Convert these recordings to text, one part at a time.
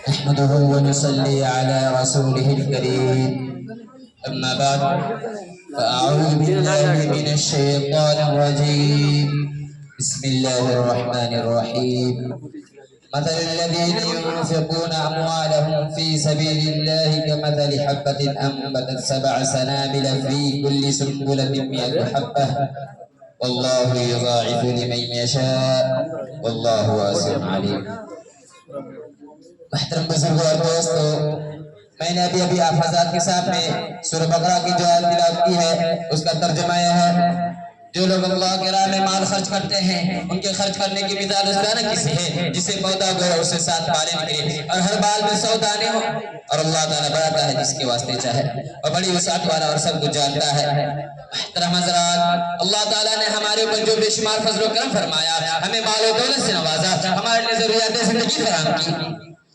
نحمده ونصلي على رسوله الكريم أما بعد فأعوذ بالله من الشيطان الرجيم بسم الله الرحمن الرحيم مثل الذين ينفقون أموالهم في سبيل الله كمثل حبة أنبتت 7 سنابل في كل سنبلة 100 حبة والله يضاعف لمن يشاء والله واسع عليم. محترم بزرگوں اور دوستو، میں نے ابھی آپ حضرات کے سامنے سورہ بقرہ کی جو آیت تلاوت کی ہے اس کا ترجمہ یہ ہے: جو لوگ اللہ کے راہ میں مال خرچ کرتے ہیں ان کے خرچ کرنے کی مثال اس طرح کسی ہے جسے پودا گویا اسے 7 بالیں نکلے اور ہر بال میں 100 دانے ہو، اور اللہ تعالیٰ بڑھاتا ہے جس کے واسطے چاہے اور بڑی وسعت والا اور سب کچھ جانتا ہے۔ محترم حضرات، اللہ تعالیٰ نے ہمارے اوپر جو بے شمار فضل و کرم فرمایا، ہمیں مال و دولت سے نوازا، ہمارے لیے ضروریات زندگی فراہم کی،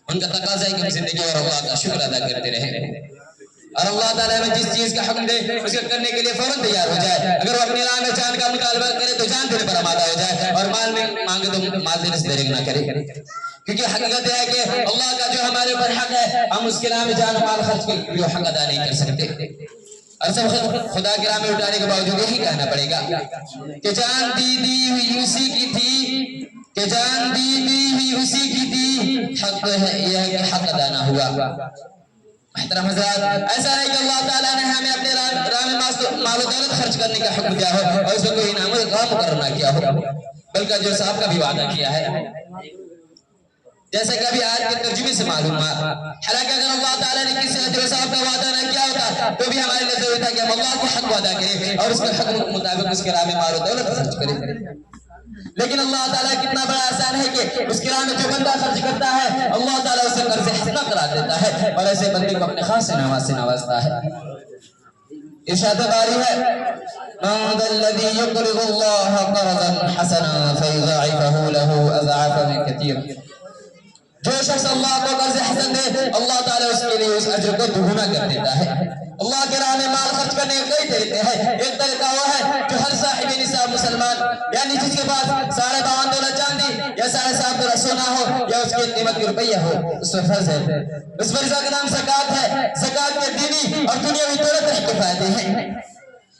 ان کا تقاضا ہے کہ ہم زندگی اور اللہ کا شکر ادا کرتے رہیں، اور اللہ تعالیٰ ہمیں جس چیز کا حکم دے اس کا کرنے کے لیے فوراً تیار ہو جائے۔ اگر وہ اپنی راہ میں جان کا مطالبہ کرے تو جان دینے پر آمادہ ہو جائے، اور مال میں مانگے تو مال دینے سے دیرک نہ کرے، کیونکہ حقیقت ہے کہ اللہ کا جو ہمارے اوپر حق ہے ہم اس کے راہ میں جان و مال خرچ کے لیے حق ادا نہیں کر سکتے، اور سب خدا کے راہ میں اٹھانے کے باوجود یہی کہنا پڑے گا کہ جان دی ہوئی اسی کی تھی، کہ جان دی ہوئی اسی کی تھی، حق ہے یہ کہ حق ادا نہ ہوا۔ محترم حضرات، ایسا ہے کہ اللہ تعالیٰ نے ہمیں اپنے راہ میں مال و دولت خرچ کرنے کا حکم دیا ہو اور اس میں کوئی انعام کا مقرر نہ کیا ہو، بلکہ جو صاحب کا بھی وعدہ کیا ہے، جیسا کہ ابھی آج کے ترجمے سے معلوم ہوا۔ حالانکہ اگر اللہ تعالیٰ نے کسی اجر و ثواب کا وعدہ نہ کیا ہوتا تو بھی ہمارے لیے ضروری تھا کہ ہم اللہ کے حق کو ادا کریں اور اس کے حق کے مطابق اس کے راہ میں مال و دولت خرچ کریں، لیکن اللہ تعالیٰ کتنا بڑا احسان ہے کہ اس کی راہ میں جو بندہ خرچ کرتا ہے اللہ تعالیٰ اسے قرض حسنہ قرار دیتا ہے اور ایسے بندے کو اپنے خاص انعامات سے نوازتا ہے۔ ارشاد باری ہے: من ذا الذي يقرض الله قرضا حسنا فيضاعفه له اضعافا كثيرا، جو شخص اللہ کو قرض حسن دے اللہ تعالیٰ اس کے لیے اس اجر کو دوگنا کر دیتا ہے۔ اللہ کے راہ میں مال خرچ کرنے کے کئی طریقے ہیں، ایک طریقہ وہ ہے جو ہر صاحب نصاب مسلمان یعنی جس کے پاس 52.5 تولہ چاندی یا 7.5 تولہ سونا ہو یا اس کی قیمت کی روپیہ ہو، اس پر فرض ہے۔ اس فرض کا نام زکوٰۃ ہے۔ زکوٰۃ کے دینی اور دنیاوی دونوں طرح کے فائدے ہیں۔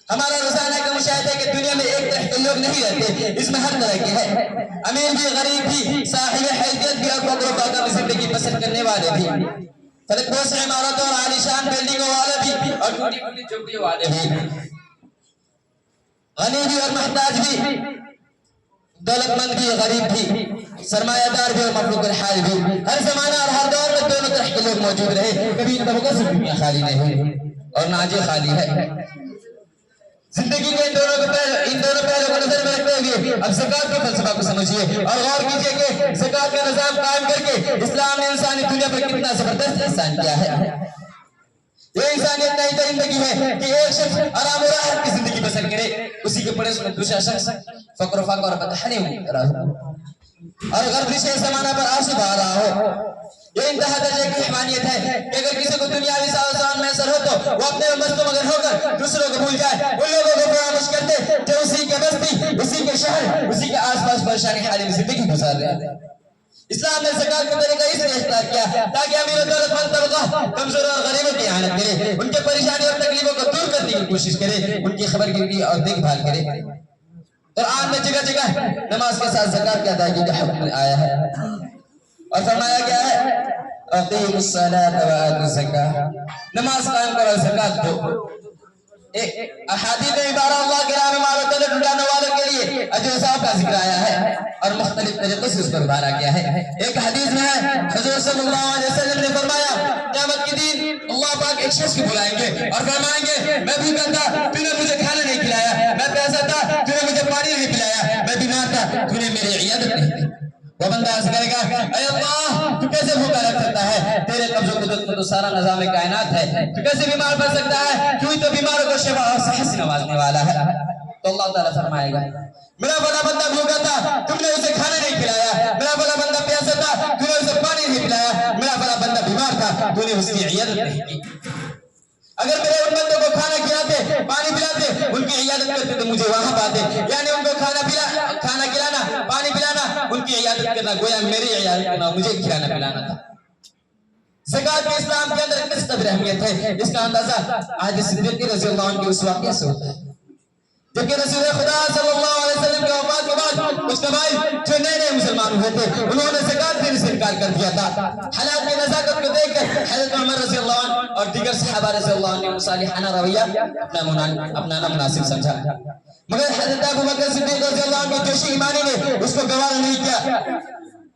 ہمارا روزانہ کا مشاہدہ ہے کہ دنیا میں ایک طرح کے لوگ نہیں رہتے، اس میں ہر طرح کے ہیں، امیر بھی، غریب بھی، صاحب حیثیت بھی اور فقر و فاقہ میں زندگی پسند کرنے والے بھی، فلک بوس عمارتوں اور عالیشان بلڈنگوں والے بھی اور ٹوٹی پھوٹی جھوپڑیوں والے بھی، غنی بھی اور محتاج بھی، دولت مند بھی، غریب بھی، سرمایہ دار بھی اور مخلوق الحال بھی، ہر زمانہ اور ہر دور میں دونوں طرح کے لوگ موجود رہے، کبھی ان طبقوں سے دنیا خالی نہیں ہوئی اور نہ آج خالی ہے۔ زندگی کے ان دونوں پہلوں کو نظر میں رکھتے ہوئے اب زکوٰۃ کے فلسفہ کو سمجھیے اور غور کیجئے کہ زکوٰۃ کا نظام قائم کر کے اسلام نے انسانی دنیا پر کتنا زبردست احسان کیا ہے۔ یہ انسانیت نہیں تو زندگی ہے کہ ایک شخص آرام و راحت کی زندگی بسر کرے، اسی کے پڑوس میں دوسرا شخص فقر و فاقہ اور بدحالی میں مبتلا ہو اور غربی شہر زمانہ پر آنسو بہا رہا ہو۔ یہ انتہا درجے کی حیوانیت ہے کہ اگر کسی کو دنیاوی ساز و سامان میسر ہو تو وہ اپنے مست و مگن ہو کر دوسروں کو بھول جائے، ان لوگوں کو فراموش کرتے جو اسی کے بستی، اسی کے شہر، اسی کے آس پاس پریشانی حالی میں زندگی گزار رہے ہیں۔ اسلام نے زکوٰۃ کا طریقہ اس لیے اختیار کیا تاکہ امیر و دولت مند طبقہ کمزور اور غریبوں کی اعانت کرے، ان کے پریشانی اور تکلیفوں کو دور کرنے کی کوشش کرے، ان کی خبر گیری اور دیکھ بھال کرے۔ قرآن میں جگہ جگہ نماز کے ساتھ زکوٰۃ کی ادائیگی کا حکم آیا ہے اور فرمایا گیا ہے: اقیموا الصلاۃ وآتوا الزکاۃ، نماز قائم کرو اور زکوٰۃ دو۔ احادیث میں عبارہ اللہ کے راہ میں مال و دولت لٹانے والوں کے لیے اجر و ثواب کا ذکر آیا ہے اور مختلف طریقوں سے اس پر ابھارا گیا ہے۔ ایک حدیث میں ہے حضور صلی اللہ علیہ وسلم نے فرمایا قیامت کے دن اللہ پاک ایک شخص کو بلائیں گے اور فرمائیں گے: میں بھوکا تھا تو نے مجھے کھانا نہیں کھلایا، میں پیاسا تھا تو نے مجھے پانی نہیں پلایا، میں بیمار تھا تو نے میری عیادت نہیں کی۔ وہ بندہ عرض کرے گا: اے اللہ، تو کیسے بھوکا رکھ سکتا ہے؟ تیرے قبض و قدرت میں تو سارا نظام کائنات ہے، تو کیسے بیمار پڑ سکتا ہے؟ تو ہی تو بیماروں کو شفا اور صحت سے نوازنے والا ہے۔ تو اللہ تعالیٰ فرمائے گا: میرا بڑا بندہ بھوکا تھا، تم نے اسے کھانا نہیں کھلایا، میرا بڑا بندہ پیاسا تھا، تم نے اسے پانی نہیں پلایا، میرا بڑا بندہ بیمار تھا، تو نے اس کی عیادت نہیں کی۔ اگر میرے ان بندوں کو کھانا کھلاتے، پانی پلاتے، ان کی عیادت کرتے تو مجھے وہاں پاتے، یعنی ان کو کھانا کھلانا، پانی پلانا، ان کی عیادت کرنا، گویا میری عیادت کرنا، مجھے کھلانا پلانا تھا۔ زکات کے اسلام کے اندر کس قدر اہمیت ہے اس کا اندازہ آج صدیق رضی اللہ عنہ کے اس واقعے سے ہوتا ہے جبکہ رسول خدا صلی اللہ علیہ وسلم کے وفات کے بعد کچھ قبائل جو نئے نئے مسلمان ہوئے تھے انہوں نے زکات دینے سے انکار کر دیا تھا حالات کی نزاکت کو دیکھ کر حضرت عمر رضی اللہ عنہ اور دیگر صحابہ رضی اللہ عنہ نے مصالحانہ رویہ اپنانا مناسب سمجھا مگر حضرت ابو بکر صدیق رضی اللہ عنہ کے جوشی ایمانی نے اس کو گوارا نہیں کیا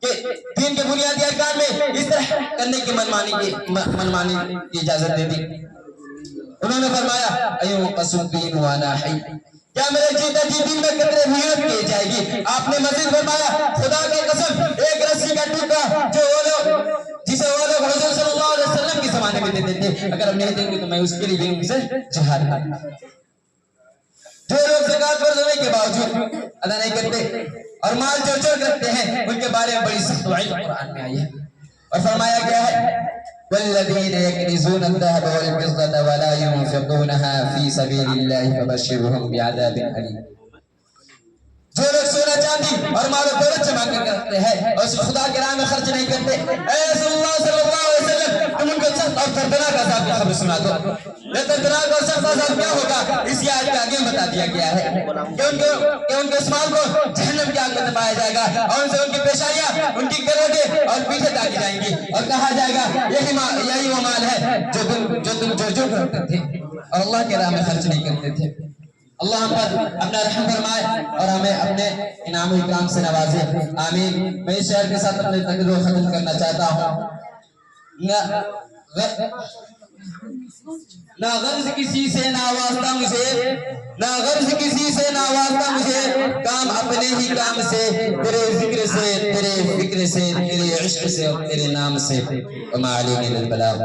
کہ دین کے بنیادی ارکان میں اس طرح کرنے کی منمانی کی اجازت دے دی انہوں نے فرمایا ایو قسم دین وانا حی کیا میرے جیتا جی دین میں قطرے محنت کی جائے گی آپ نے مزید فرمایا خدا کی قسم ایک رسی کا ٹکڑا جو وہ لوگ جسے وہ لوگ حضور صلی اللہ علیہ وسلم کے زمانے میں دیتے تھے اگر ہم نہیں دیں گے تو میں اس کے لیے ان سے جہاد کروں جو لوگ زکات فرض ہونے کے باوجود ادا نہیں کرتے اور مال چور کرتے ہیں ان کے بارے میں بڑی سخت وعید قرآن میں آئی ہے اور فرمایا گیا ہے والذین یکنزون الذهب والفضة ولا ينفقونها في سبيل الله فبشرهم بعذاب أليم جو لوگ سونا چاندی اور مال و دولت جمع کر رکھتے ہیں اور اس خدا کے راہ میں خرچ نہیں کرتے اے رسول اللہ صلی اللہ علیہ وسلم تم ان کو سخت اور دردناک عذاب کی خبر سنا دو یہ دردناک اور سخت عذاب کیا ہوگا اس کی آیت کے آگے بتا دیا گیا ہے کہ ان کے اس مال کو جہنم کی آگ میں دبایا جائے گا اور ان سے ان کی پیشانیاں ان کی گروٹیں اور پیٹھیں کاٹی جائیں گی اور کہا جائے گا یہی وہ مال ہے جو تم جو کرتے تھے اور اللہ کے راہ میں خرچ نہیں کرتے تھے اللہ ہم پر اپنا رحم فرمائے اور ہمیں اپنے انعام و اکرام سے نوازے آمین میں اس شعر کے ساتھ اپنے تقریر کو ختم کرنا چاہتا ہوں نہ غرض کسی سے ناواسطہ مجھے کام اپنے ہی کام سے تیرے ذکر سے تیرے فکر سے تیرے عشق سے اور تیرے نام سے وما علینا الا البلاغ